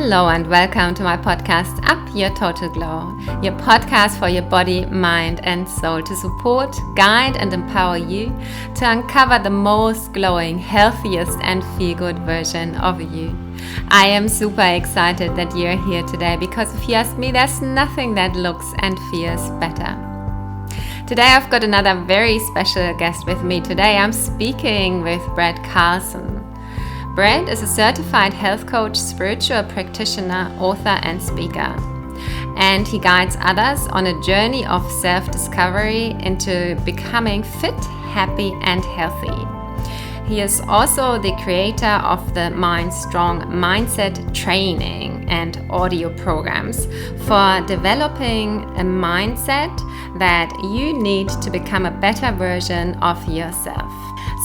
Hello and welcome to my podcast, Up Your Total Glow, your podcast for your body, mind and soul to support, guide and empower you to uncover the most glowing, healthiest and feel-good version of you. I am super excited that you're here today because if you ask me, there's nothing that looks and feels better. Today I've got another very special guest with me. Today I'm speaking with Brad Carlson. Brad is a certified health coach, spiritual practitioner, author and speaker. And he guides others on a journey of self-discovery into becoming fit, happy and healthy. He is also the creator of the Mind Strong Mindset training and audio programs for developing a mindset that you need to become a better version of yourself.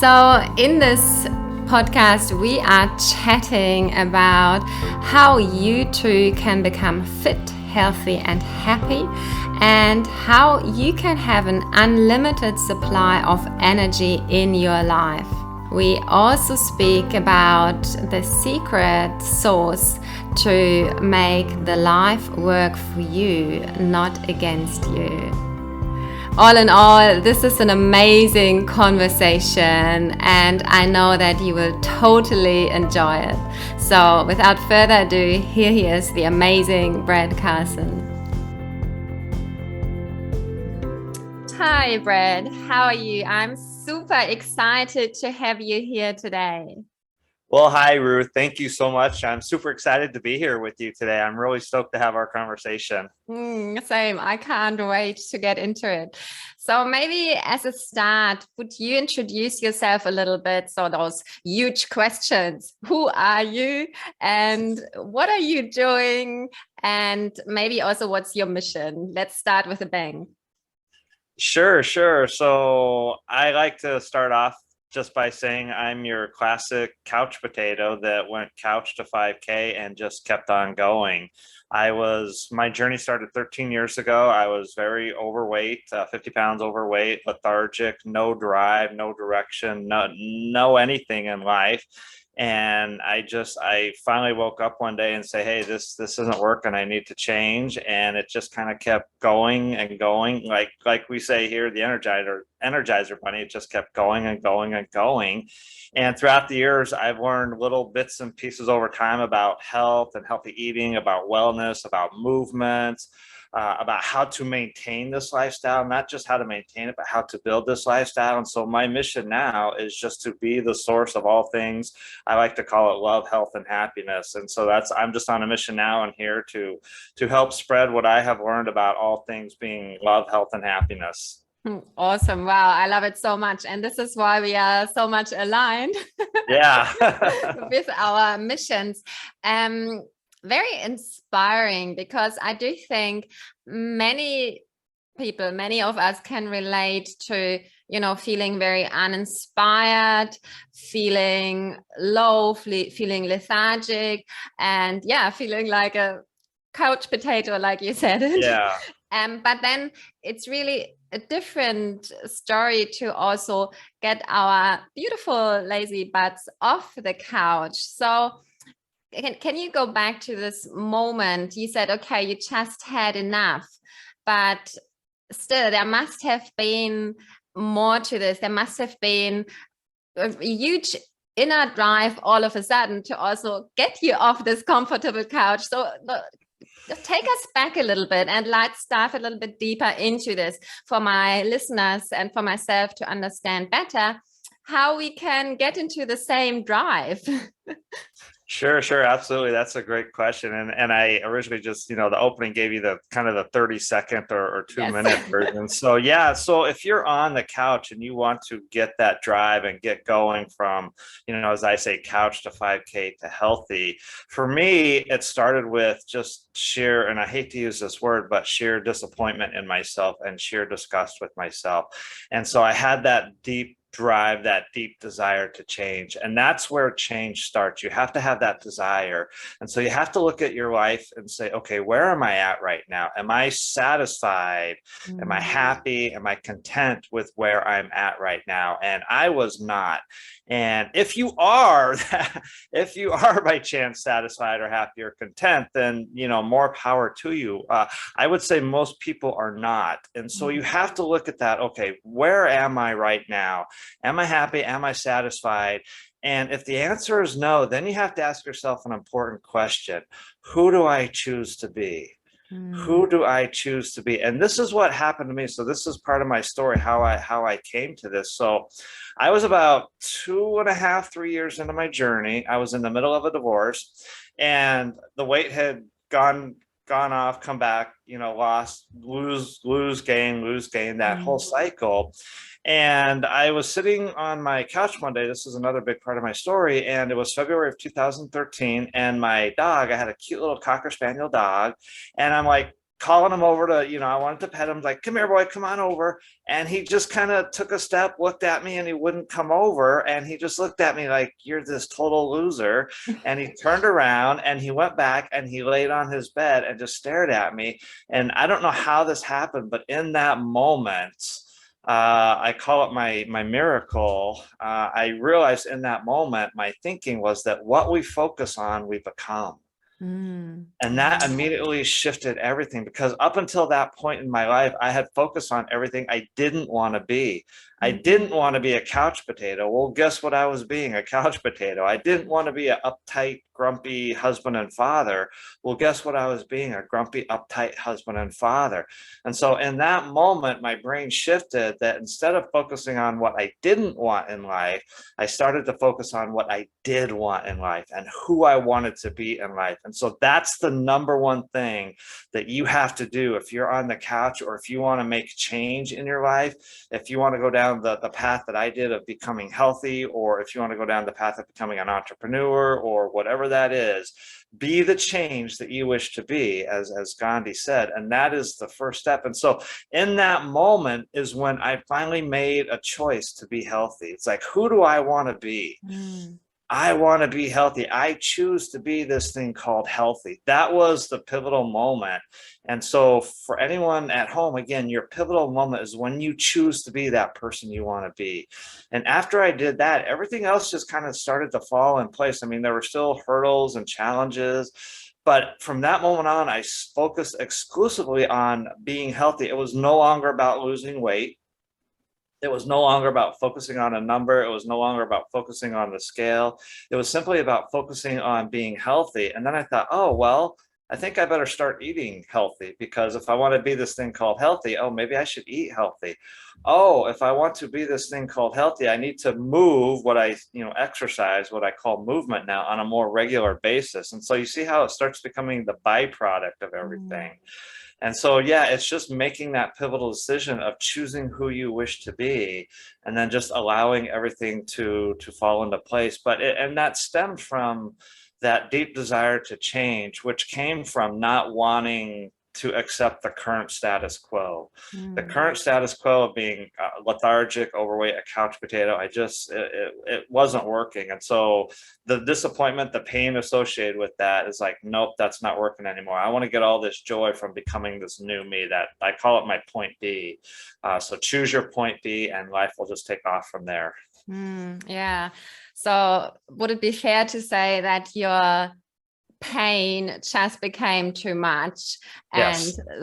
So in this podcast, we are chatting about how you too can become fit, healthy and happy, and how you can have an unlimited supply of energy in your life. We also speak about the secret sauce to make the life work for you, not against you. All in all, this is an amazing conversation and I know that you will totally enjoy it. So without further ado, here he is, the amazing Brad Carlson. Hi Brad, how are you? I'm super excited to have you here today. Well, hi, Ruth. Thank you so much. I'm super excited to be here with you today. I'm really stoked to have our conversation. Same. I can't wait to get into it. So maybe as a start, would you introduce yourself a little bit? So those huge questions, who are you and what are you doing? And maybe also what's your mission? Let's start with a bang. Sure. So I like to start off just by saying I'm your classic couch potato that went couch to 5K and just kept on going. My journey started 13 years ago. I was very overweight, 50 pounds overweight, lethargic, no drive, no direction, no anything in life. And I finally woke up one day and say, hey, this isn't working. I need to change. And it just kind of kept going and going. Like we say here, the Energizer bunny, it just kept going and going and going. And throughout the years, I've learned little bits and pieces over time about health and healthy eating, about wellness, about movement, about how to maintain this lifestyle, not just how to maintain it, but how to build this lifestyle. And so my mission now is just to be the source of all things. I like to call it love, health, and happiness. And so I'm just on a mission now and here to help spread what I have learned about all things being love, health, and happiness. Awesome. Wow. I love it so much. And this is why we are so much aligned Yeah. with our missions. Very inspiring because I do think many of us can relate to, feeling very uninspired, feeling low, feeling lethargic, and feeling like a couch potato, like you said. Yeah. But then it's really a different story to also get our beautiful lazy butts off the couch. So can you go back to this moment? You said, okay, you just had enough, but still there must have been more to this. There must have been a huge inner drive all of a sudden to also get you off this comfortable couch. So take us back a little bit and let's dive a little bit deeper into this for my listeners and for myself to understand better how we can get into the same drive. Sure, absolutely. That's a great question. And I originally just, the opening gave you the kind of the 30-second or 2-minute version. So so if you're on the couch and you want to get that drive and get going from, as I say, couch to 5K to healthy, for me, it started with just sheer, and I hate to use this word, but sheer disappointment in myself and sheer disgust with myself. And so I had that deep drive that deep desire to change. And that's where change starts. You have to have that desire. And so you have to look at your life and say, okay, where am I at right now? Am I satisfied? Am I happy? Am I content with where I'm at right now? And I was not. And if you are, if you are by chance satisfied or happy or content, then, you know, more power to you. I would say most people are not. And so you have to look at that. Okay, where am I right now? Am I happy? Am I satisfied? And if the answer is no, then you have to ask yourself an important question. Who do I choose to be? Who do I choose to be? And this is what happened to me. So this is part of my story, how I came to this. So I was about 2.5, 3 years into my journey. I was in the middle of a divorce, and the weight had gone off, come back, you know, lost, lose, gain, that whole cycle. And I was sitting on my couch one day. This is another big part of my story. And it was February of 2013. And my dog, I had a cute little Cocker Spaniel dog. And I'm like calling him over to, you know, I wanted to pet him, like, come here, boy, come on over. And he just kind of took a step, looked at me, and he wouldn't come over. And he just looked at me like, you're this total loser. And he turned around and he went back and he laid on his bed and just stared at me. And I don't know how this happened, but in that moment, I call it my miracle. I realized in that moment, my thinking was that what we focus on, we become. And that immediately shifted everything, because up until that point in my life, I had focused on everything I didn't want to be. I didn't want to be a couch potato. Well, guess what I was being? A couch potato. I didn't want to be an uptight, grumpy husband and father. Well, guess what I was being? A grumpy, uptight husband and father. And so in that moment, my brain shifted, that instead of focusing on what I didn't want in life, I started to focus on what I did want in life and who I wanted to be in life. And so that's the number one thing that you have to do if you're on the couch, or if you want to make change in your life, if you want to go down the path that I did of becoming healthy, or if you want to go down the path of becoming an entrepreneur, or whatever that is, be the change that you wish to be, as Gandhi said. And that is the first step. And so in that moment is when I finally made a choice to be healthy. It's like, who do I want to be? I want to be healthy. I choose to be this thing called healthy. That was the pivotal moment. And so for anyone at home, again, your pivotal moment is when you choose to be that person you want to be. And after I did that, everything else just kind of started to fall in place. I mean, there were still hurdles and challenges, but from that moment on, I focused exclusively on being healthy. It was no longer about losing weight. It was no longer about focusing on a number. It was no longer about focusing on the scale. It was simply about focusing on being healthy. And then I thought, oh, well, I think I better start eating healthy, because if I want to be this thing called healthy, oh, maybe I should eat healthy. Oh, if I want to be this thing called healthy, I need to move exercise, what I call movement now, on a more regular basis. And so you see how it starts becoming the byproduct of everything. And so, yeah, it's just making that pivotal decision of choosing who you wish to be, and then just allowing everything to fall into place. And that stemmed from that deep desire to change, which came from not wanting to accept the current status quo. The current status quo of being lethargic, overweight, a couch potato, it wasn't working. And so the disappointment, the pain associated with that is like, nope, that's not working anymore. I want to get all this joy from becoming this new me. That I call it my point B. So choose your point B, and life will just take off from there. Yeah. So would it be fair to say that your pain just became too much and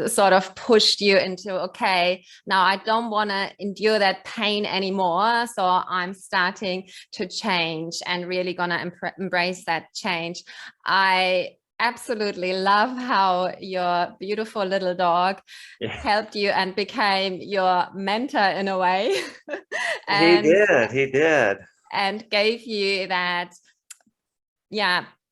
sort of pushed you into, okay, now I don't want to endure that pain anymore, so I'm starting to change and really gonna embrace that change? I absolutely love how your beautiful little dog helped you and became your mentor in a way. And he did and gave you that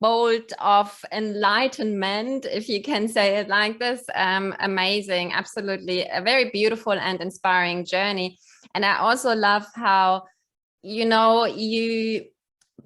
bolt of enlightenment, if you can say it like this. Amazing, absolutely a very beautiful and inspiring journey. And I also love how, you,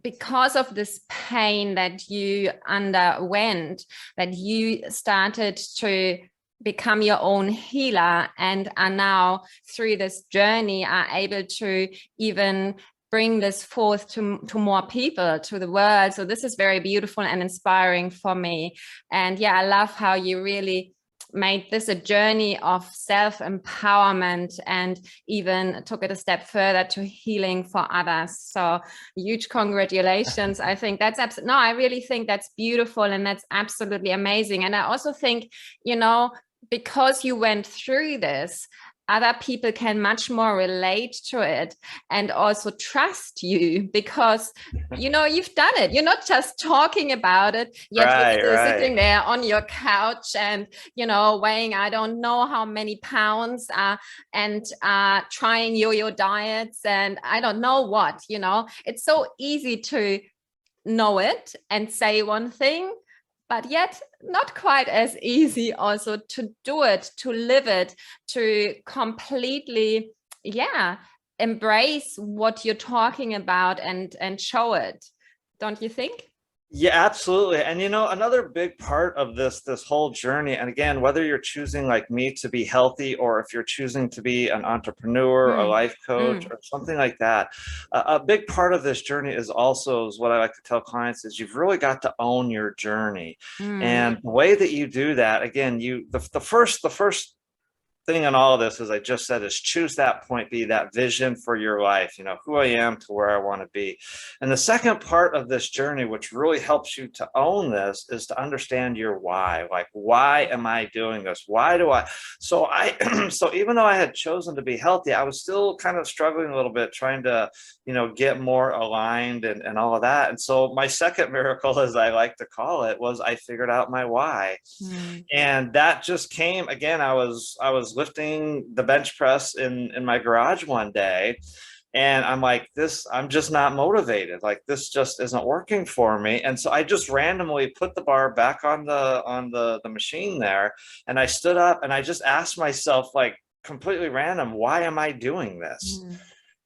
because of this pain that you underwent, that you started to become your own healer and are now through this journey are able to even bring this forth to more people, to the world. So this is very beautiful and inspiring for me. And yeah, I love how you really made this a journey of self-empowerment and even took it a step further to healing for others. So huge congratulations. I think that's no, I really think that's beautiful and that's absolutely amazing. And I also think, you know, because you went through this, other people can much more relate to it and also trust you because, you know, you've done it. You're not just talking about it, yet you're still sitting there on your couch and, you know, weighing, I don't know how many pounds and trying yo-yo diets and I don't know what, you know. It's so easy to know it and say one thing, but yet not quite as easy also to do it, to live it, to completely, embrace what you're talking about and show it. Don't you think? Yeah, absolutely. And you know, another big part of this whole journey, and again, whether you're choosing like me to be healthy or if you're choosing to be an entrepreneur, a life coach, or something like that, a big part of this journey is also is what I like to tell clients is you've really got to own your journey. And the way that you do that, again, the first thing in all of this, as I just said, is choose that point B, that vision for your life, you know, who I am to where I want to be. And the second part of this journey, which really helps you to own this, is to understand your why. Like, why am I doing this? Why do I? So so even though I had chosen to be healthy, I was still kind of struggling a little bit, trying to, you know, get more aligned and all of that. And so my second miracle, as I like to call it, was I figured out my why. And that just came, again, I was lifting the bench press in my garage one day, and I'm like, I'm just not motivated. Like, this just isn't working for me. And so I just randomly put the bar back on the machine there, and I stood up and I just asked myself, like, completely random, why am I doing this?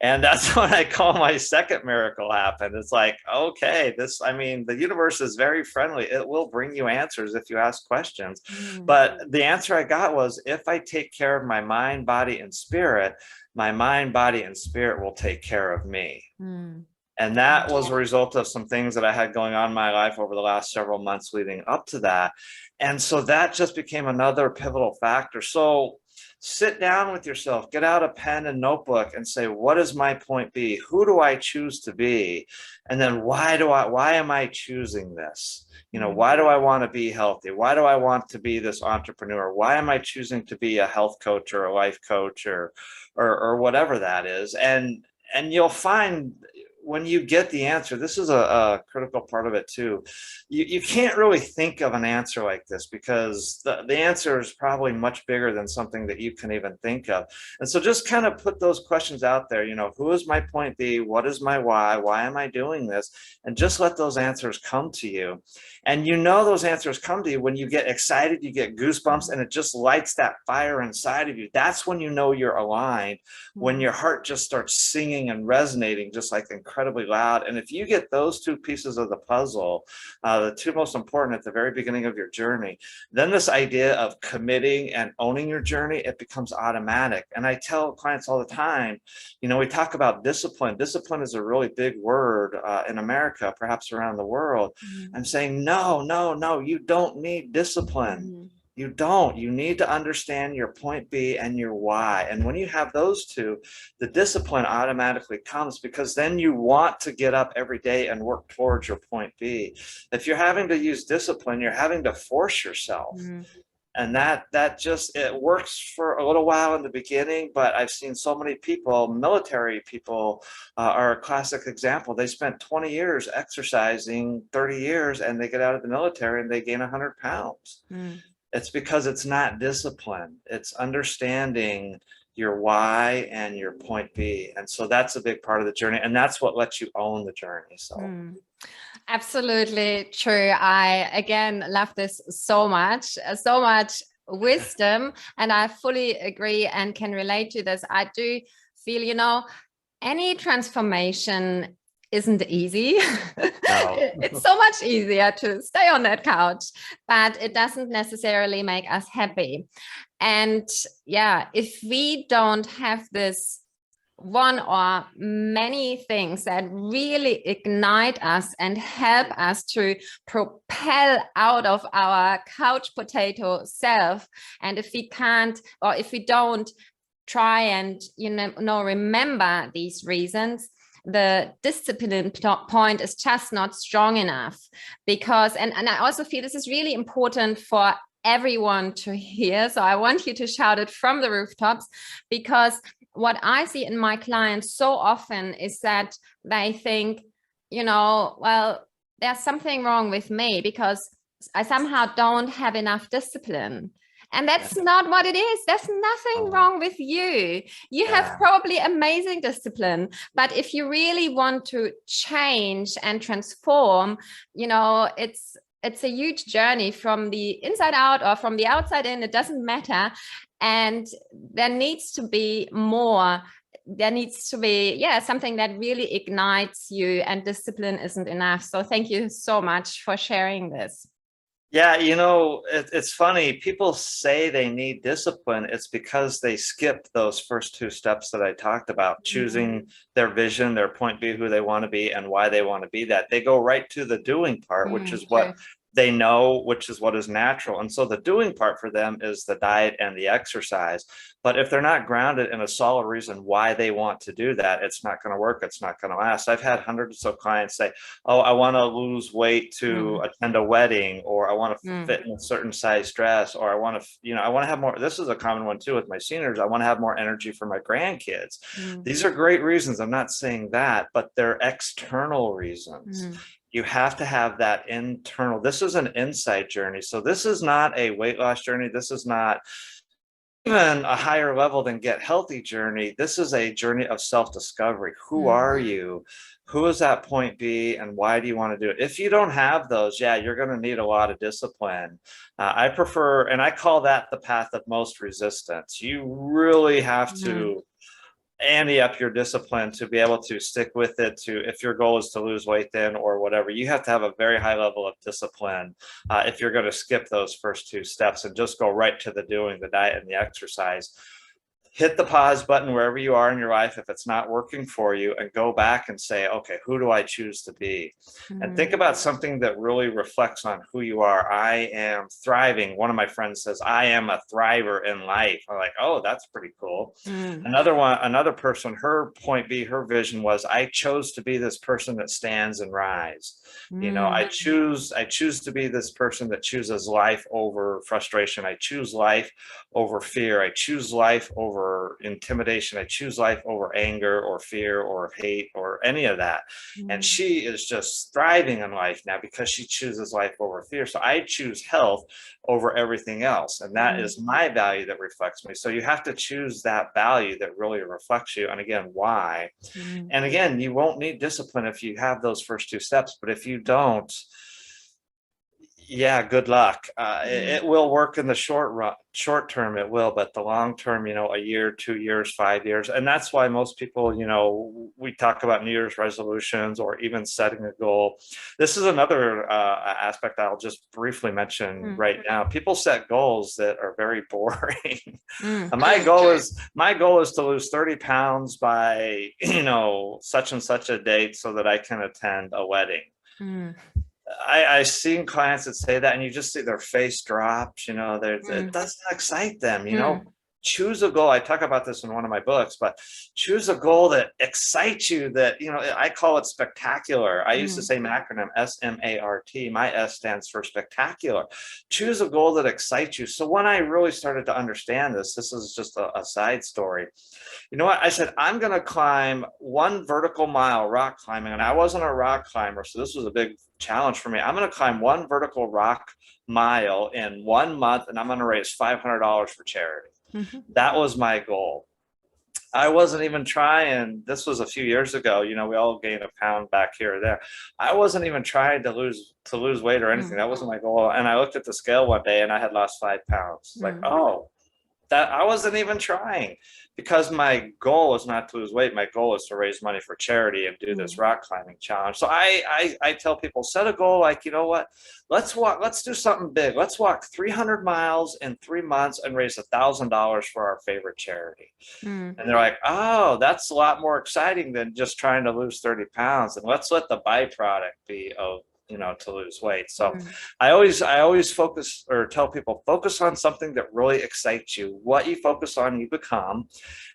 And that's what I call my second miracle happened. It's like, okay, I mean, the universe is very friendly. It will bring you answers if you ask questions. But the answer I got was, if I take care of my mind, body, and spirit, my mind, body, and spirit will take care of me. And that was a result of some things that I had going on in my life over the last several months leading up to that. And so that just became another pivotal factor. So sit down with yourself, get out a pen and notebook and say, what is my point B? Who do I choose to be? And then why am I choosing this? You know, why do I want to be healthy? Why do I want to be this entrepreneur? Why am I choosing to be a health coach or a life coach or whatever that is? And you'll find, when you get the answer, this is a critical part of it too. You can't really think of an answer like this because the answer is probably much bigger than something that you can even think of. And so just kind of put those questions out there, you know, who is my point B? What is my why? Why am I doing this? And just let those answers come to you. And you know those answers come to you when you get excited, you get goosebumps, and it just lights that fire inside of you. That's when you know you're aligned, when your heart just starts singing and resonating just like incredibly loud. And if you get those two pieces of the puzzle, the two most important at the very beginning of your journey, then this idea of committing and owning your journey, it becomes automatic. And I tell clients all the time, you know, we talk about discipline. Discipline is a really big word in America, perhaps around the world. I'm saying, no, you don't need discipline. You don't. You need to understand your point B and your why. And when you have those two, the discipline automatically comes, because then you want to get up every day and work towards your point B. If you're having to use discipline, you're having to force yourself. And that just, it works for a little while in the beginning, but I've seen so many people, military people are a classic example. They spent 20 years exercising, 30 years, and they get out of the military and they gain 100 pounds. It's because it's not discipline. It's understanding your why and your point B. And so that's a big part of the journey. And that's what lets you own the journey. So. Absolutely true. I, again, love this so much wisdom. And I fully agree and can relate to this. I do feel, you know, any transformation isn't easy. No. It's so much easier to stay on that couch, but it doesn't necessarily make us happy. And yeah, if we don't have this one or many things that really ignite us and help us to propel out of our couch potato self, and if we can't, or if we don't try and remember these reasons, the discipline point is just not strong enough. Because and I also feel this is really important for everyone to hear, so I want you to shout it from the rooftops, because what I see in my clients so often is that they think, well, there's something wrong with me because I somehow don't have enough discipline. And that's not what it is. There's nothing wrong with you. You have probably amazing discipline, but if you really want to change and transform, it's a huge journey from the inside out or from the outside in. It doesn't matter. And there needs to be more. There needs to be, something that really ignites you, and discipline isn't enough. So thank you so much for sharing this. Yeah, it's funny. People say they need discipline. It's because they skipped those first two steps that I talked about, choosing their vision, their point B, who they want to be, and why they want to be that. They go right to the doing part, which is what they know, which is what is natural. And so the doing part for them is the diet and the exercise. But if they're not grounded in a solid reason why they want to do that, it's not going to work. It's not going to last. I've had hundreds of clients say, oh, I want to lose weight to attend a wedding, or I want to fit in a certain size dress, or I want to, I want to have more. This is a common one too with my seniors. I want to have more energy for my grandkids. These are great reasons. I'm not saying that, but they're external reasons. You have to have that internal. This is an insight journey. So this is not a weight loss journey. This is not even a higher level than get healthy journey. This is a journey of self-discovery. Who are you? Who is that point B, and why do you want to do it? If you don't have those, you're going to need a lot of discipline. I prefer, and I call that the path of most resistance. You really have to ante up your discipline to be able to stick with it. If your goal is to lose weight then, or whatever, you have to have a very high level of discipline if you're going to skip those first two steps and just go right to the doing, the diet and the exercise. Hit the pause button wherever you are in your life if it's not working for you, and go back and say, okay, who do I choose to be? And think about something that really reflects on who you are. I am thriving. One of my friends says, I am a thriver in life. I'm like, oh, that's pretty cool. Another person, her point B, her vision was, I chose to be this person that stands and rise. I choose to be this person that chooses life over frustration. I choose life over fear. I choose life over intimidation. I choose life over anger or fear or hate or any of that. And she is just thriving in life now because she chooses life over fear. So I choose health over everything else. And that is my value that reflects me. So you have to choose that value that really reflects you. And again, why? And again, you won't need discipline if you have those first two steps. But if you don't, good luck. It will work in the short term, it will, but the long term, a year, 2 years, 5 years. And that's why most people, we talk about New Year's resolutions or even setting a goal. This is another aspect I'll just briefly mention right now. People set goals that are very boring. My goal is to lose 30 pounds by, such and such a date so that I can attend a wedding. I've seen clients that say that, and you just see their face drops. It doesn't excite them. Choose a goal. I talk about this in one of my books, but choose a goal that excites you, that, I call it spectacular. I used to say an acronym, SMART. My S stands for spectacular. Choose a goal that excites you. So when I really started to understand this is just a side story. You know what? I said, I'm going to climb 1 vertical mile rock climbing. And I wasn't a rock climber, so this was a big challenge for me. I'm going to climb 1 vertical rock mile in 1 month, and I'm going to raise $500 for charity. That was my goal. I wasn't even trying. This was a few years ago. We all gain a pound back here or there. I wasn't even trying to lose weight or anything. That wasn't my goal. And I looked at the scale one day and I had lost 5 pounds. Like, oh, that I wasn't even trying, because my goal is not to lose weight. My goal is to raise money for charity and do this rock climbing challenge. So I tell people, set a goal like, you know what, let's do something big. Let's walk 300 miles in 3 months and raise $1,000 for our favorite charity. And they're like, oh, that's a lot more exciting than just trying to lose 30 pounds. And let's let the byproduct be of, to lose weight. So I always focus, or tell people, focus on something that really excites you. What you focus on, you become,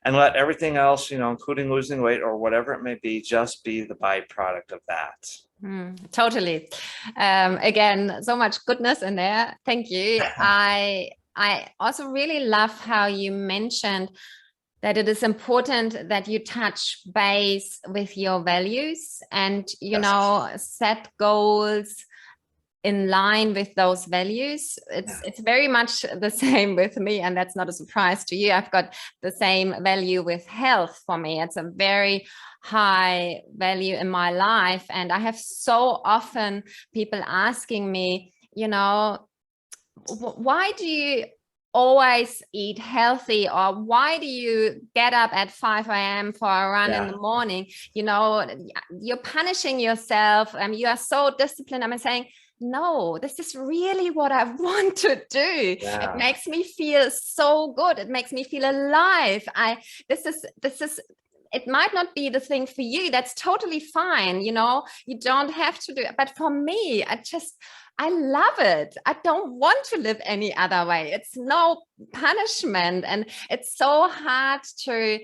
and let everything else, including losing weight or whatever it may be, just be the byproduct of that. Totally. Again, so much goodness in there. Thank you. I also really love how you mentioned that it is important that you touch base with your values and, set goals in line with those values. It's very much the same with me, and that's not a surprise to you. I've got the same value with health. For me, it's a very high value in my life, and I have so often people asking me, why do you always eat healthy, or why do you get up at 5 a.m. for a run in the morning? You're punishing yourself, and you are so disciplined. I'm saying, no, this is really what I want to do. It makes me feel so good. It makes me feel alive. This is it might not be the thing for you. That's totally fine. You don't have to do it. But for me, I love it. I don't want to live any other way. It's no punishment. And it's so hard to,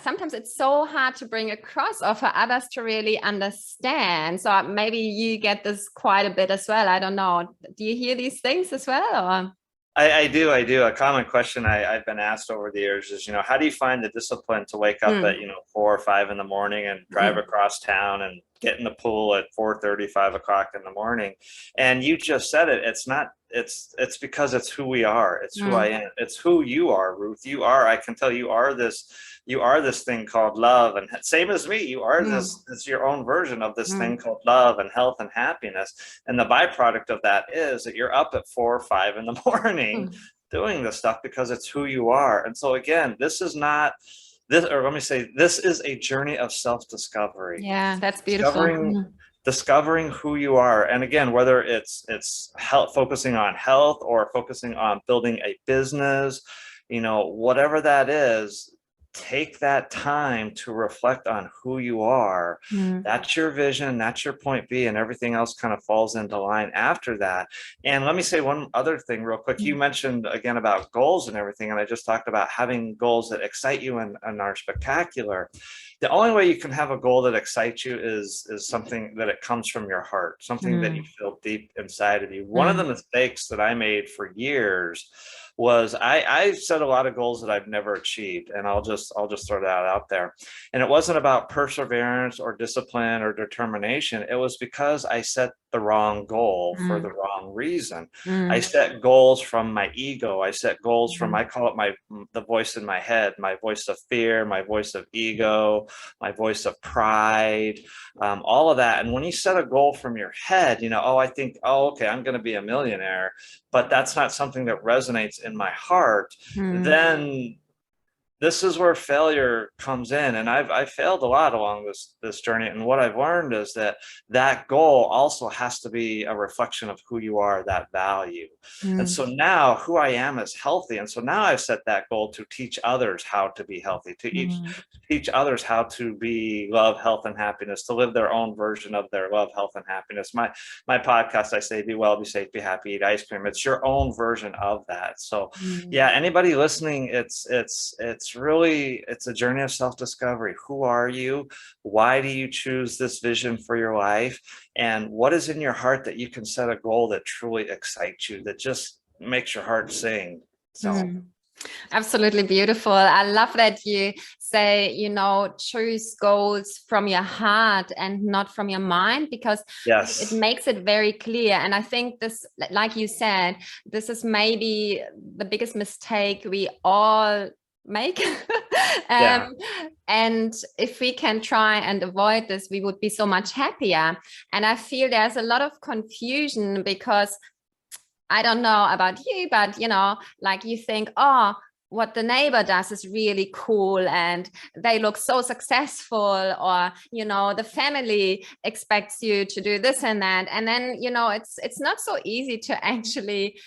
sometimes it's so hard to bring across, or for others to really understand. So maybe you get this quite a bit as well. I don't know. Do you hear these things as well? Or? I do. A common question I've been asked over the years is, how do you find the discipline to wake up at, 4 or 5 in the morning and drive across town and get in the pool at 4:30, 5 o'clock in the morning? And you just said it. It's because it's who we are. It's who I am. It's who you are, Ruth. I can tell you are this thing called love, and same as me, you are this your own version of this thing called love and health and happiness. And the byproduct of that is that you're up at 4 or 5 in the morning doing this stuff because it's who you are. And so again, this is a journey of self-discovery. Yeah, that's beautiful. Discovering who you are. And again, whether it's health, focusing on health, or focusing on building a business, whatever that is, take that time to reflect on who you are. That's your vision, that's your point B, and everything else kind of falls into line after that. And let me say one other thing real quick. You mentioned again about goals and everything, and I just talked about having goals that excite you and are spectacular. The only way you can have a goal that excites you is something that it comes from your heart, something that you feel deep inside of you. One of the mistakes that I made for years was I set a lot of goals that I've never achieved, and I'll just throw that out there. And it wasn't about perseverance or discipline or determination. It was because I set the wrong goal for the wrong reason. I set goals from my ego. I set goals from, I call it the voice in my head, my voice of fear, my voice of ego, my voice of pride, all of that. And when you set a goal from your head, I think, okay, I'm going to be a millionaire, but that's not something that resonates in my heart, then this is where failure comes in. And I've failed a lot along this journey. And what I've learned is that goal also has to be a reflection of who you are, that value. And so now who I am is healthy. And so now I've set that goal to teach others how to be healthy, to teach others how to be love, health, and happiness, to live their own version of their love, health, and happiness. My podcast, I say, be well, be safe, be happy, eat ice cream. It's your own version of that. So anybody listening, it's a journey of self-discovery. Who are you? Why do you choose this vision for your life? And what is in your heart that you can set a goal that truly excites you, that just makes your heart sing? So absolutely beautiful. I love that you say, choose goals from your heart and not from your mind, because it makes it very clear. And I think this, like you said, this is maybe the biggest mistake we all make. And if we can try and avoid this, we would be so much happier. And I feel there's a lot of confusion, because I don't know about you, but like you think, oh, what the neighbor does is really cool and they look so successful, or the family expects you to do this and that, and then it's not so easy to actually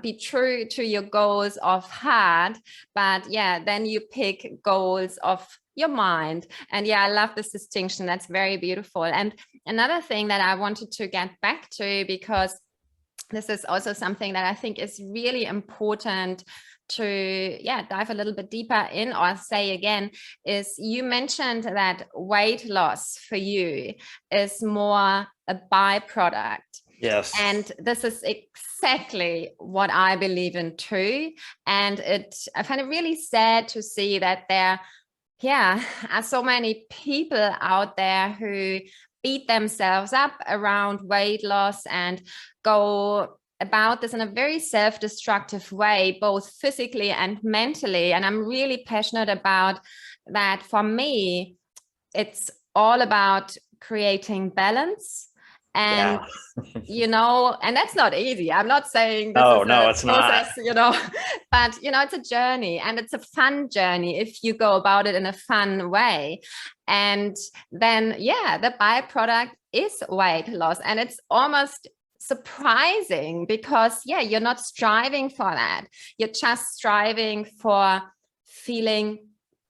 be true to your goals of heart, but then you pick goals of your mind. And I love this distinction. That's very beautiful. And another thing that I wanted to get back to, because this is also something that I think is really important to dive a little bit deeper in, or say again, is you mentioned that weight loss for you is more a byproduct. Yes. And this is exactly what I believe in too. And I find it really sad to see that there are so many people out there who beat themselves up around weight loss and go about this in a very self-destructive way, both physically and mentally. And I'm really passionate about that. For me, it's all about creating balance. And and that's not easy. I'm not saying this is a it's process, not. but it's a journey, and it's a fun journey if you go about it in a fun way. And then the byproduct is weight loss, and it's almost surprising because you're not striving for that. You're just striving for feeling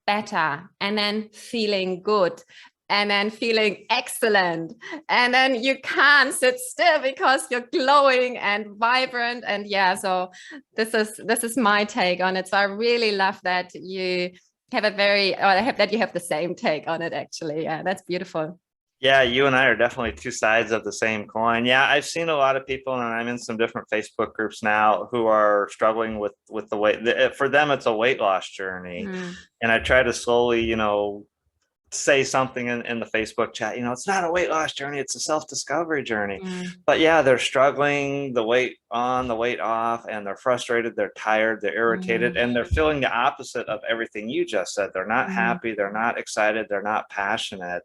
better, and then feeling good, and then feeling excellent, and then you can't sit still because you're glowing and vibrant. And so this is my take on it. So I really love that you have that you have the same take on it, actually. That's beautiful. Yeah, you and I are definitely two sides of the same coin. Yeah, I've seen a lot of people, and I'm in some different Facebook groups now, who are struggling with the weight. For them, it's a weight loss journey. And I try to slowly, say something in the Facebook chat, it's not a weight loss journey, it's a self-discovery journey. But they're struggling, the weight on, the weight off, and they're frustrated, they're tired, they're irritated, and they're feeling the opposite of everything you just said. They're not happy, they're not excited, they're not passionate.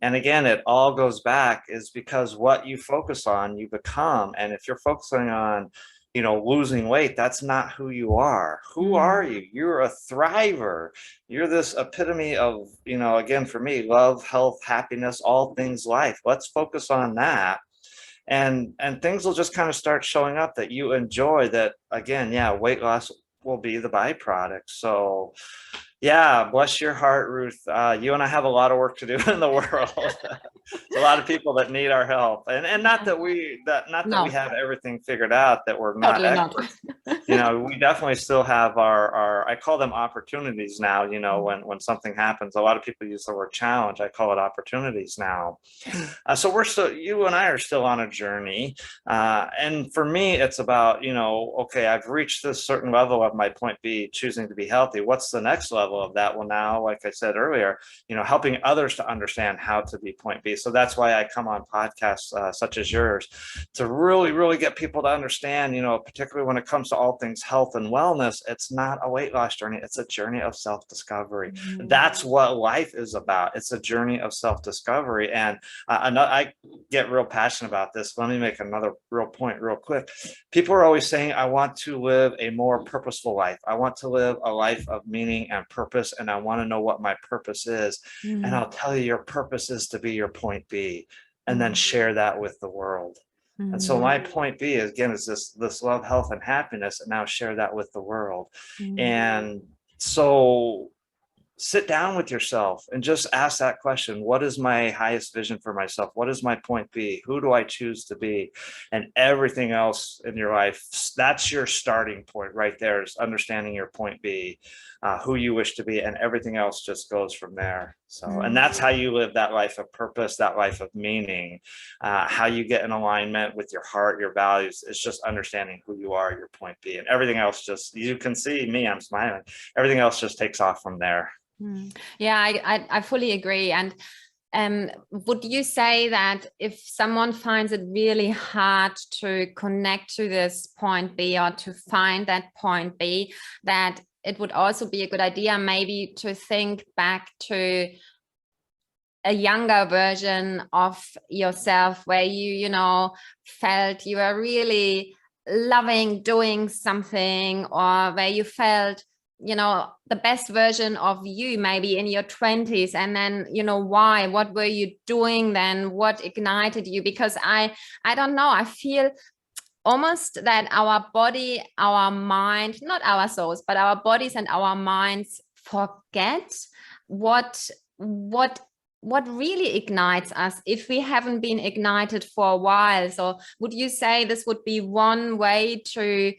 And again, it all goes back is because what you focus on, you become. And if you're focusing on losing weight, that's not who you are. Who are you? You're a thriver. You're this epitome of, again, for me, love, health, happiness, all things life. Let's focus on that. And things will just kind of start showing up that you enjoy. That, again, weight loss will be the byproduct. So bless your heart, Ruth. You and I have a lot of work to do in the world. There's a lot of people that need our help, and not that we have everything figured out, that we're not totally experts. We definitely still have our I call them opportunities now. When something happens, a lot of people use the word challenge. I call it opportunities now. So you and I are still on a journey, and for me, it's about okay, I've reached this certain level of my point B, choosing to be healthy. What's the next level of that? Well, now, like I said earlier, helping others to understand how to be point B. So that's why I come on podcasts such as yours, to really, really get people to understand, particularly when it comes to all things health and wellness, it's not a weight loss journey. It's a journey of self-discovery. That's what life is about. It's a journey of self-discovery. And I get real passionate about this. Let me make another real point real quick. People are always saying, I want to live a more purposeful life. I want to live a life of meaning and purpose, and I want to know what my purpose is. And I'll tell you, your purpose is to be your point B, and then share that with the world. And so my point B is, again, is this love, health, and happiness, and now share that with the world. And so sit down with yourself and just ask that question. What is my highest vision for myself? What is my point B? Who do I choose to be? And everything else in your life, that's your starting point right there, is understanding your point B, who you wish to be, and everything else just goes from there. So, and that's how you live that life of purpose, that life of meaning, how you get in alignment with your heart, your values. It's just understanding who you are, your point B, and everything else just, you can see me, I'm smiling. Everything else just takes off from there. Yeah, I fully agree. And would you say that if someone finds it really hard to connect to this point B, or to find that point B, that it would also be a good idea maybe to think back to a younger version of yourself, where you felt you were really loving doing something, or where you felt, the best version of you maybe in your 20s, and then, why, what were you doing then, what ignited you? Because I don't know, I feel almost that our body, our mind, not our souls, but our bodies and our minds forget what what what really ignites us if we haven't been ignited for a while. So would you say this would be one way to,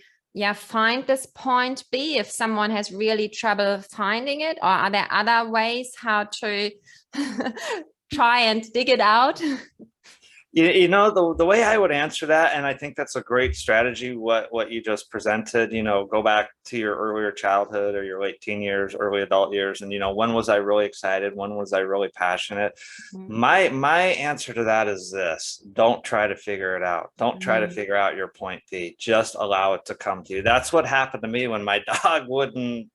find this point B if someone has really trouble finding it? Or are there other ways how to try and dig it out? The way I would answer that, and I think that's a great strategy, what you just presented, go back to your earlier childhood or your late teen years, early adult years, and when was I really excited? When was I really passionate? My answer to that is this: don't try to figure it out. Don't try to figure out your point B. Just allow it to come to you. That's what happened to me when my dog wouldn't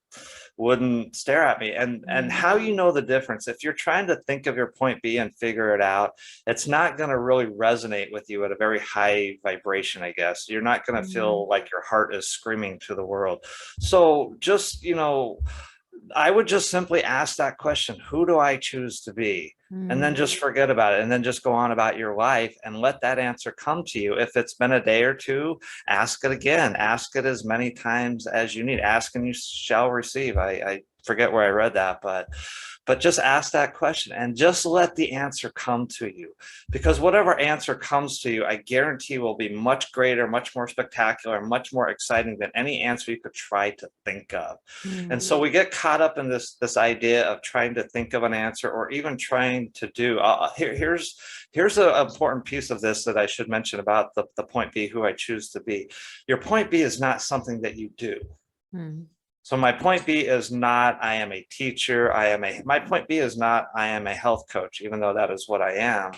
stare at me. And how the difference, if you're trying to think of your point B and figure it out, it's not going to really resonate with you at a very high vibration, I guess. You're not going to feel like your heart is screaming to the world. So just, I would just simply ask that question: who do I choose to be? And then just forget about it, and then just go on about your life and let that answer come to you. If it's been a day or two, ask it again. Ask it as many times as you need. Ask and you shall receive. I forget where I read that, but just ask that question and just let the answer come to you, because whatever answer comes to you, I guarantee will be much greater, much more spectacular, much more exciting than any answer you could try to think of. And so we get caught up in this idea of trying to think of an answer, or even trying to do. Here's an important piece of this that I should mention about the point B, who I choose to be. Your point B is not something that you do. So my point B is not I am a teacher. My point B is not I am a health coach, even though that is what I am.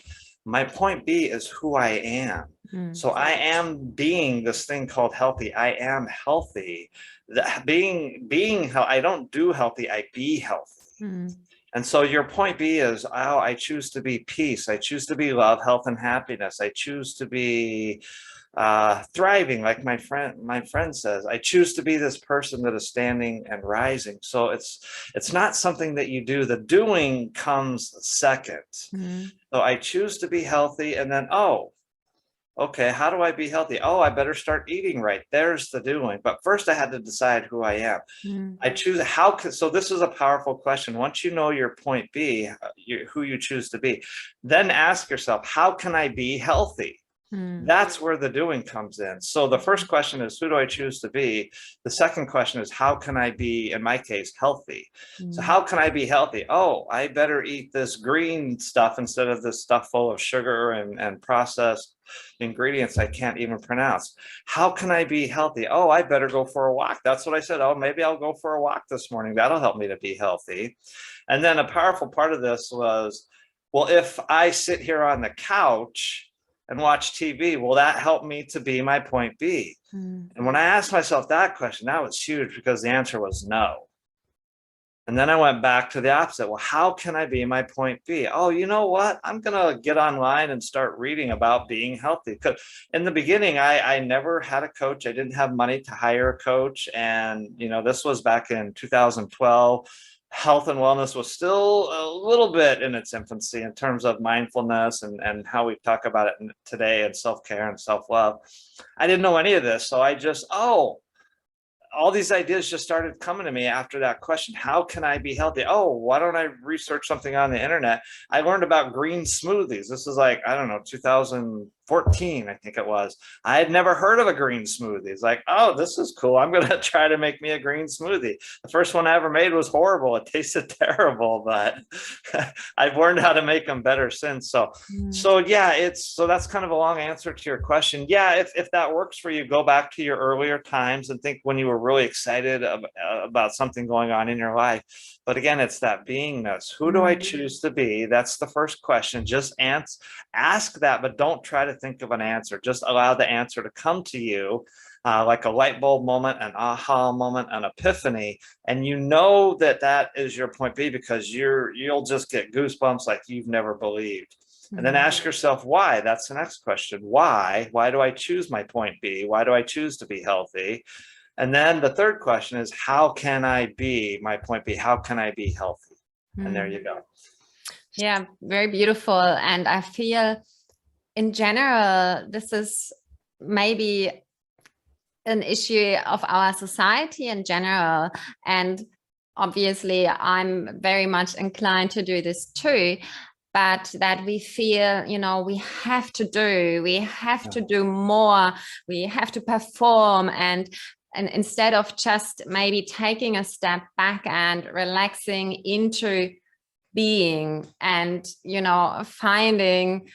My point B is who I am. So I am being this thing called healthy. I am healthy. I don't do healthy, I be healthy. And so your point B is, I choose to be peace. I choose to be love, health, and happiness. I choose to be thriving, like my friend says. I choose to be this person that is standing and rising. So it's not something that you do. The doing comes second. So I choose to be healthy, and then okay, how do I be healthy? I better start eating right. There's the doing. But first I had to decide who I am. I choose so this is a powerful question. Once you know your point B, who you choose to be, then ask yourself, how can I be healthy? That's where the doing comes in. So the first question is, who do I choose to be? The second question is, how can I be, in my case, healthy? So how can I be healthy? I better eat this green stuff instead of this stuff full of sugar and processed ingredients I can't even pronounce. How can I be healthy? I better go for a walk. That's what I said. Maybe I'll go for a walk this morning. That'll help me to be healthy. And then a powerful part of this was, well, if I sit here on the couch and watch TV, will that help me to be my point B? And when I asked myself that question, that was huge, because the answer was no. And then I went back to the opposite. Well, how can I be my point B? You know what? I'm going to get online and start reading about being healthy. Because in the beginning, I never had a coach. I didn't have money to hire a coach. And, this was back in 2012. Health and wellness was still a little bit in its infancy in terms of mindfulness and how we talk about it today, and self-care and self-love. I didn't know any of this. So I just, all these ideas just started coming to me after that question. How can I be healthy? Why don't I research something on the internet? I learned about green smoothies. This is 2014, I think it was. I had never heard of a green smoothie. It's like, this is cool. I'm going to try to make me a green smoothie. The first one I ever made was horrible. It tasted terrible, but I've learned how to make them better since. So that's kind of a long answer to your question. Yeah, if that works for you, go back to your earlier times and think when you were really excited about something going on in your life. But again, it's that beingness. Who do I choose to be? That's the first question. Just ask that, but don't try to think of an answer. Just allow the answer to come to you, like a light bulb moment, an aha moment, an epiphany. And that is your point B, because you'll just get goosebumps like you've never believed. And then ask yourself why. That's the next question. Why do I choose my point B? Why do I choose to be healthy? And then the third question is, how can I be my point B? How can I be healthy? And there you go. Yeah, very beautiful. And I feel in general, this is maybe an issue of our society in general. And obviously, I'm very much inclined to do this too. But that we feel, we have to do more, we have to perform. And instead of just maybe taking a step back and relaxing into being and, finding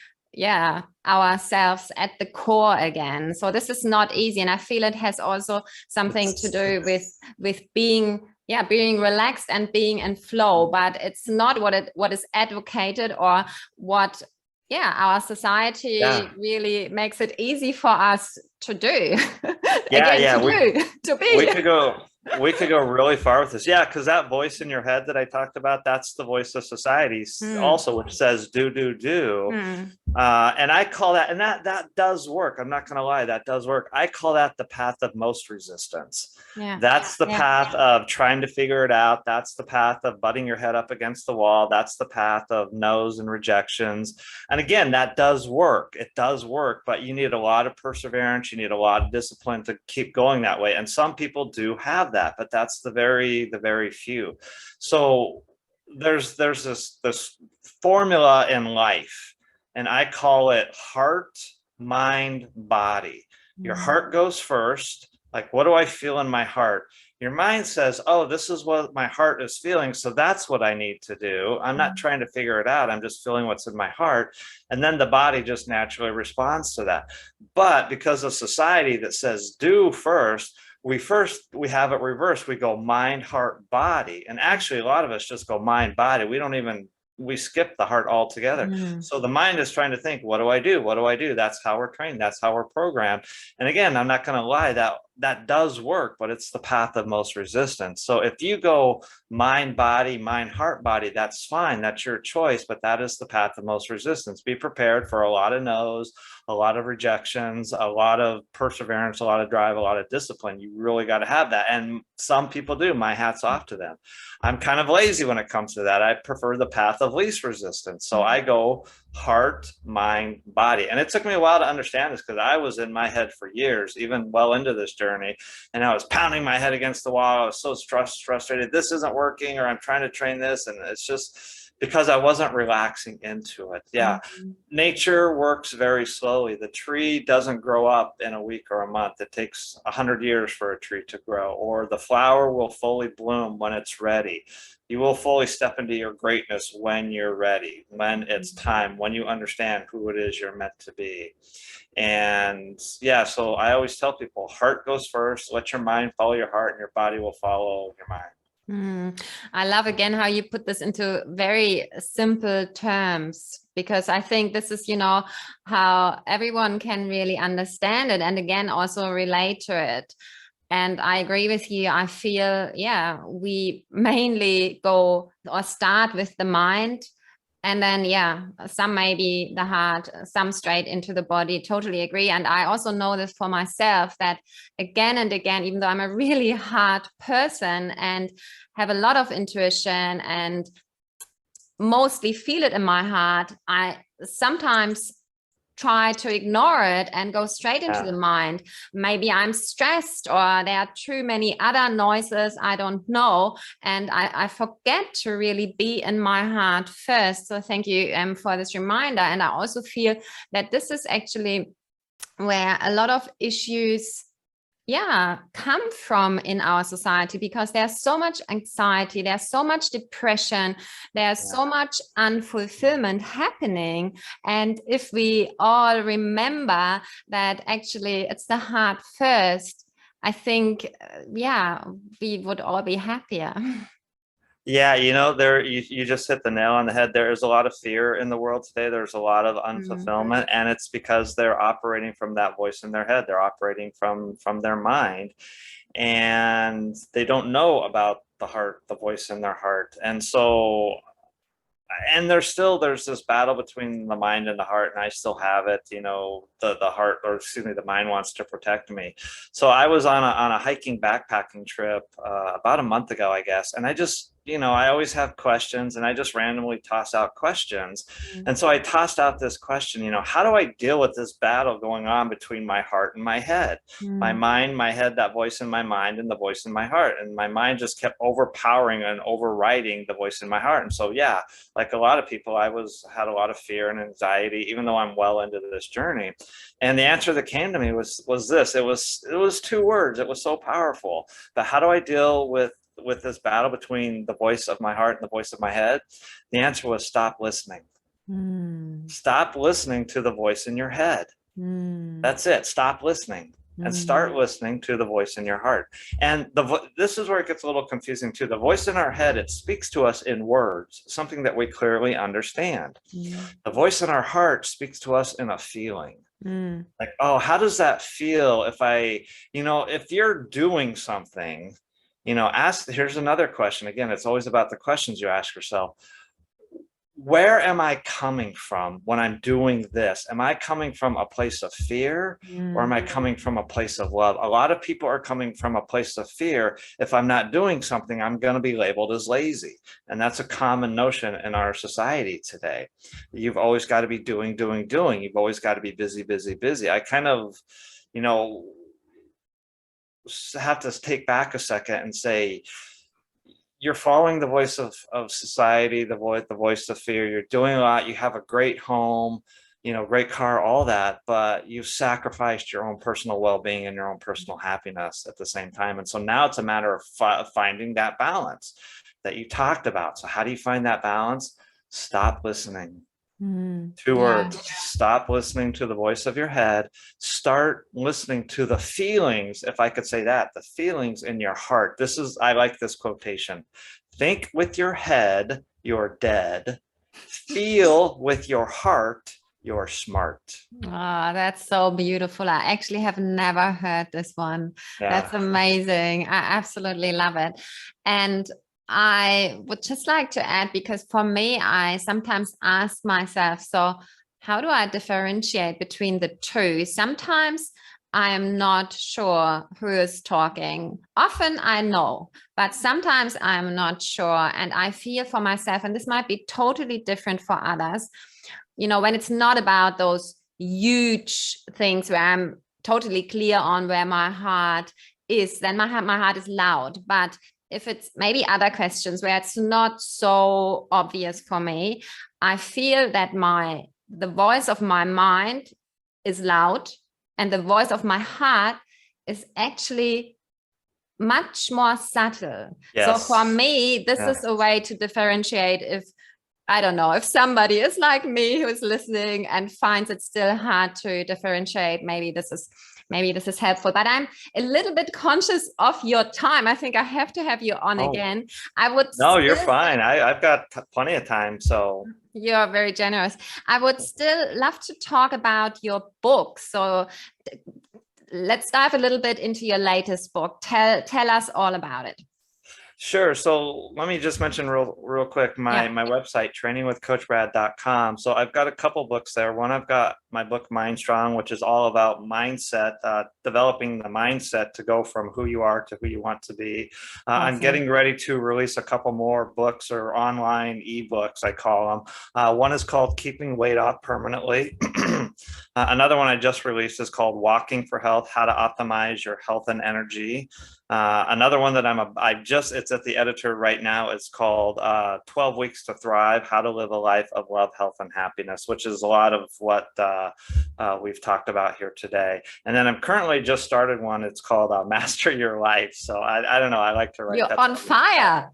ourselves at the core again. So this is not easy. And I feel it has also something to do with being relaxed and being in flow, but it's not what is advocated or what our society really makes it easy for us to do. We could go really far with this. Yeah, because that voice in your head that I talked about, that's the voice of society also, which says do. And I call that, and that does work. I'm not going to lie, that does work. I call that the path of most resistance. That's the path of trying to figure it out. That's the path of butting your head up against the wall. That's the path of no's and rejections. And again, that does work. It does work, but you need a lot of perseverance. You need a lot of discipline to keep going that way. And some people do have that, but that's the very few. So there's this formula in life, and I call it heart, mind, body. Your heart goes first. Like, what do I feel in my heart? Your mind says, oh, this is what my heart is feeling, so that's what I need to do. I'm not trying to figure it out. I'm just feeling what's in my heart. And then the body just naturally responds to that. But because of society that says do first, we have it reversed. We go mind, heart, body. And actually, a lot of us just go mind, body. We skip the heart altogether. So the mind is trying to think, what do I do? What do I do? That's how we're trained. That's how we're programmed. And again, I'm not going to lie, that does work, but it's the path of most resistance. So if you go mind, heart, body, that's fine. That's your choice, but that is the path of most resistance. Be prepared for a lot of no's, a lot of rejections, a lot of perseverance, a lot of drive, a lot of discipline. You really got to have that. And some people do. My hat's off to them. I'm kind of lazy when it comes to that. I prefer the path of least resistance. So I go heart, mind, body. And it took me a while to understand this because I was in my head for years, even well into this journey. And I was pounding my head against the wall. I was so stressed, frustrated. This isn't working, or I'm trying to train this. And it's just because I wasn't relaxing into it. Nature works very slowly. The tree doesn't grow up in a week or a month. It takes 100 years for a tree to grow, or the flower will fully bloom when it's ready. You will fully step into your greatness when you're ready, when it's time, when you understand who it is you're meant to be. And so I always tell people, heart goes first. Let your mind follow your heart, and your body will follow your mind. I love again how you put this into very simple terms, because I think this is, how everyone can really understand it, and again, also relate to it. And I agree with you. I feel, we mainly go or start with the mind, and then, some maybe the heart, some straight into the body. Totally agree. And I also know this for myself, that again and again, even though I'm a really hard person and have a lot of intuition and mostly feel it in my heart, I sometimes try to ignore it and go straight into the mind. Maybe I'm stressed, or there are too many other noises I don't know, and I forget to really be in my heart first. So thank you for this reminder. And I also feel that this is actually where a lot of issues come from in our society, because there's so much anxiety, there's so much depression, there's so much unfulfillment happening. And if we all remember that actually it's the heart first, I think, we would all be happier. You just hit the nail on the head. There is a lot of fear in the world today. There's a lot of unfulfillment, and it's because they're operating from that voice in their head. They're operating from their mind, and they don't know about the heart, the voice in their heart. And so and there's this battle between the mind and the heart, and I still have it. The heart, or excuse me, the mind wants to protect me. So I was on a hiking backpacking trip about a month ago, I guess, and I just, I always have questions, and I just randomly toss out questions. And so I tossed out this question, how do I deal with this battle going on between my heart and my head? My mind, my head, that voice in my mind, and the voice in my heart. And my mind just kept overpowering and overriding the voice in my heart. And so, yeah, like a lot of people, had a lot of fear and anxiety, even though I'm well into this journey. And the answer that came to me was this. It was 2 words. It was so powerful. But how do I deal with this battle between the voice of my heart and the voice of my head? The answer was stop listening. Stop listening to the voice in your head. That's it. Stop listening and start listening to the voice in your heart. And this is where it gets a little confusing too. The voice in our head, it speaks to us in words, something that we clearly understand. The voice in our heart speaks to us in a feeling. Like, oh, how does that feel if you're doing something, here's another question. Again, it's always about the questions you ask yourself. Where am I coming from when I'm doing this? Am I coming from a place of fear, or am I coming from a place of love? A lot of people are coming from a place of fear. If I'm not doing something, I'm going to be labeled as lazy. And that's a common notion in our society today. You've always got to be doing. You've always got to be busy, busy, busy. I kind of, have to take back a second and say, you're following the voice of society, the voice of fear. You're doing a lot. You have a great home, great car, all that, but you've sacrificed your own personal well-being and your own personal happiness at the same time. And so now it's a matter of finding that balance that you talked about. So how do you find that balance? Stop listening. 2 words. Stop listening to the voice of your head. Start listening to the feelings, if I could say that, the feelings in your heart. I like this quotation. Think with your head, you're dead. Feel with your heart, you're smart. Oh, that's so beautiful. I actually have never heard this one. Yeah. That's amazing. I absolutely love it. And I would just like to add, because for me, I sometimes ask myself, so how do I differentiate between the two? Sometimes I am not sure who is talking. Often I know, but sometimes I'm not sure. And I feel for myself, and this might be totally different for others, when it's not about those huge things where I'm totally clear on where my heart is, then my heart is loud. But if it's maybe other questions where it's not so obvious for me, I feel that the voice of my mind is loud and the voice of my heart is actually much more subtle. Yes. So for me, this is a way to differentiate if somebody is like me who is listening and finds it still hard to differentiate, maybe this is helpful. But I'm a little bit conscious of your time. I think I have to have you on again. No, you're fine. I've got plenty of time. So you're very generous. I would still love to talk about your book. So let's dive a little bit into your latest book. Tell us all about it. Sure. So let me just mention real quick my website, trainingwithcoachbrad.com. So I've got a couple books there. One, I've got my book, Mind Strong, which is all about mindset, developing the mindset to go from who you are to who you want to be. Awesome. I'm getting ready to release a couple more books, or online ebooks, I call them. One is called Keeping Weight Off Permanently. Another one I just released is called Walking for Health, How to Optimize Your Health and Energy. Another one that it's at the editor right now. It's called 12 Weeks to Thrive, How to Live a Life of Love, Health, and Happiness, which is a lot of what we've talked about here today. And then I'm currently just started one. It's called Master Your Life. So I don't know. I like to write. You're on fire.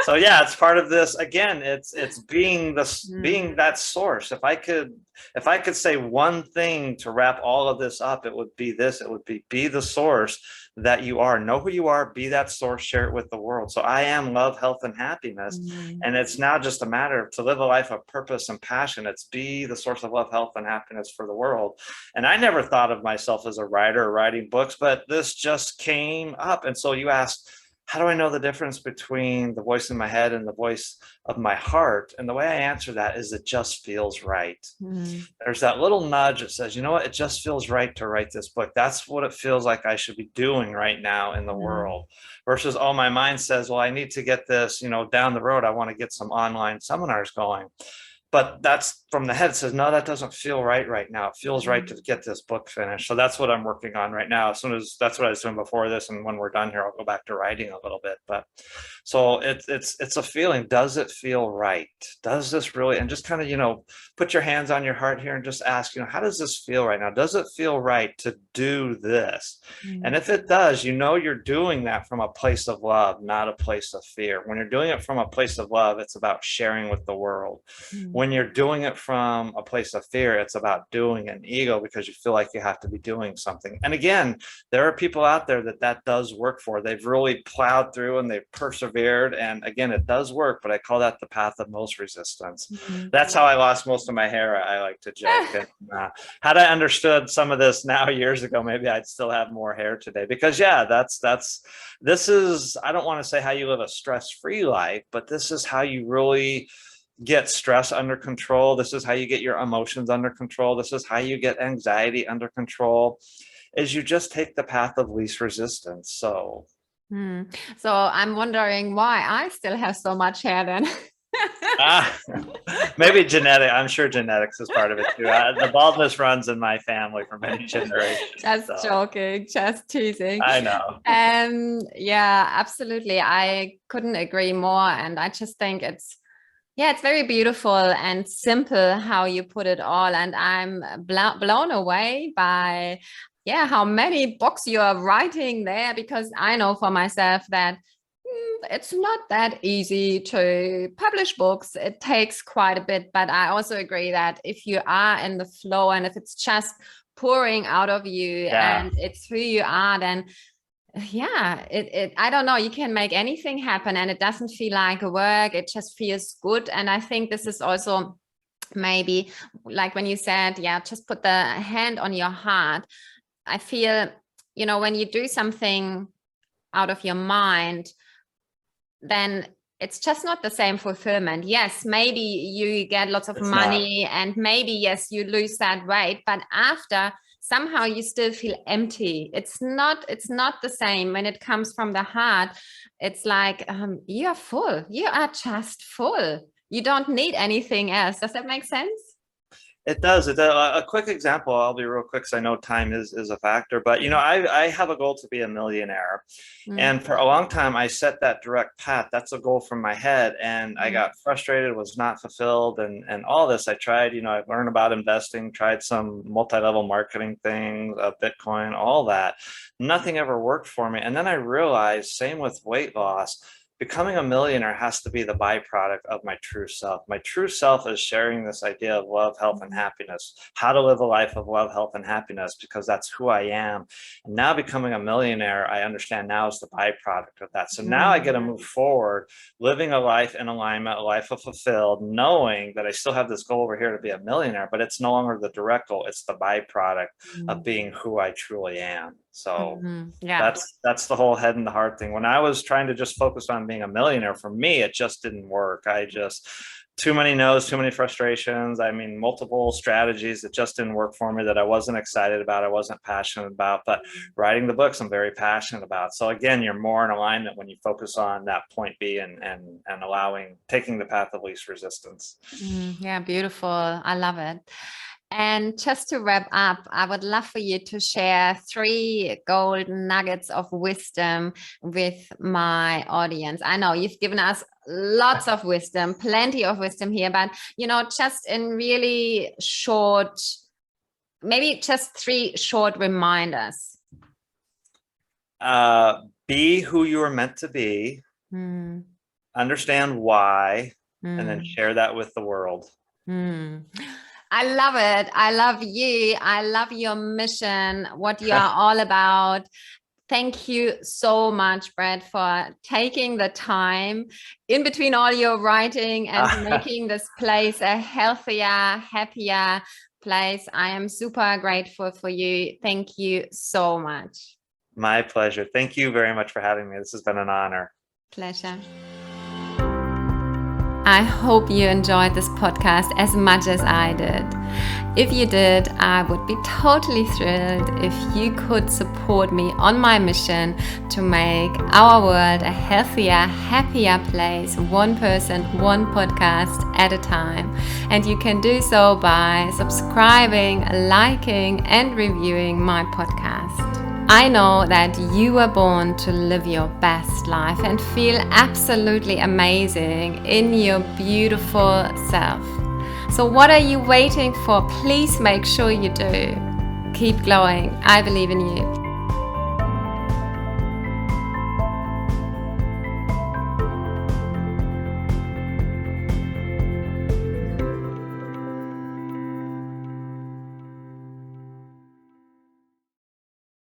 So yeah, it's part of this. Again, it's being that source. If I could say one thing to wrap all of this up, it would be this. It would be the source that you are. Know who you are, be that source, share it with the world. So I am love, health, and happiness. And it's now just a matter of to live a life of purpose and passion. It's be the source of love, health, and happiness for the world. And I never thought of myself as a writer or writing books, but this just came up. And so you asked, how do I know the difference between the voice in my head and the voice of my heart? And the way I answer that is it just feels right. Mm. There's that little nudge that says, you know what, it just feels right to write this book. That's what it feels like I should be doing right now in the world. Versus, oh, my mind says, well, I need to get this, down the road. I want to get some online seminars going. But that's from the head. It says, no, that doesn't feel right now. It feels right to get this book finished. So that's what I'm working on right now. As soon as that's what I was doing before this, and when we're done here, I'll go back to writing a little bit. But so it's a feeling. Does it feel right? Does this really? And just kind of put your hands on your heart here and just ask, how does this feel right now? Does it feel right to do this? And if it does, you're doing that from a place of love, not a place of fear. When you're doing it from a place of love, it's about sharing with the world. When you're doing it from a place of fear, it's about doing an ego because you feel like you have to be doing something. And again, there are people out there that does work for. They've really plowed through and they've persevered. And again, it does work, but I call that the path of most resistance. That's how I lost most of my hair. I like to joke. And, had I understood some of this now years ago, maybe I'd still have more hair today. Because this is, I don't want to say how you live a stress-free life, but this is how you really get stress under control. This is how you get your emotions under control. This is how you get anxiety under control, is you just take the path of least resistance. So I'm wondering why I still have so much hair then. Maybe genetic. I'm sure genetics is part of it too. The baldness runs in my family for many generations. Just joking, just teasing. I know. Yeah, absolutely. I couldn't agree more. And I just think it's very beautiful and simple how you put it all. And I'm blown away by, how many books you are writing there, because I know for myself that it's not that easy to publish books. It takes quite a bit, but I also agree that if you are in the flow and if it's just pouring out of you and it's who you are, then I don't know, you can make anything happen and it doesn't feel like work. It just feels good. And I think this is also maybe like when you said, just put the hand on your heart. I feel, when you do something out of your mind, then it's just not the same fulfillment. Yes, maybe you get lots of money and maybe, yes, you lose that weight, but after somehow you still feel empty. It's not the same when it comes from the heart. It's like you're full. You are just full. You don't need anything else. Does that make sense? It does. A quick example. I'll be real quick because I know time is a factor. But I have a goal to be a millionaire, and for a long time I set that direct path. That's a goal from my head, and I got frustrated, was not fulfilled, and all this. I tried. I learned about investing, tried some multi-level marketing things, Bitcoin, all that. Nothing ever worked for me, and then I realized, same with weight loss. Becoming a millionaire has to be the byproduct of my true self. My true self is sharing this idea of love, health, and happiness, how to live a life of love, health, and happiness, because that's who I am. And now becoming a millionaire, I understand now is the byproduct of that. So now I get to move forward, living a life in alignment, a life of fulfilled, knowing that I still have this goal over here to be a millionaire, but it's no longer the direct goal. It's the byproduct of being who I truly am. So that's the whole head and the heart thing. When I was trying to just focus on being a millionaire, for me, it just didn't work. Too many no's, too many frustrations. I mean, multiple strategies that just didn't work for me, that I wasn't excited about, I wasn't passionate about. But writing the books, I'm very passionate about. So again, you're more in alignment when you focus on that point B and taking the path of least resistance. Beautiful. I love it. And just to wrap up, I would love for you to share 3 golden nuggets of wisdom with my audience. I know you've given us lots of wisdom, plenty of wisdom here, but, just in really short, maybe just 3 short reminders. Be who you are meant to be, understand why, and then share that with the world. I love it. I love you. I love your mission, what you are all about. Thank you so much, Brad, for taking the time in between all your writing and making this place a healthier, happier place. I am super grateful for you. Thank you so much. My pleasure. Thank you very much for having me. This has been an honor. Pleasure. I hope you enjoyed this podcast as much as I did. If you did, I would be totally thrilled if you could support me on my mission to make our world a healthier, happier place, one person, one podcast at a time. And you can do so by subscribing, liking, and reviewing my podcast. I know that you were born to live your best life and feel absolutely amazing in your beautiful self. So what are you waiting for? Please make sure you do. Keep glowing. I believe in you.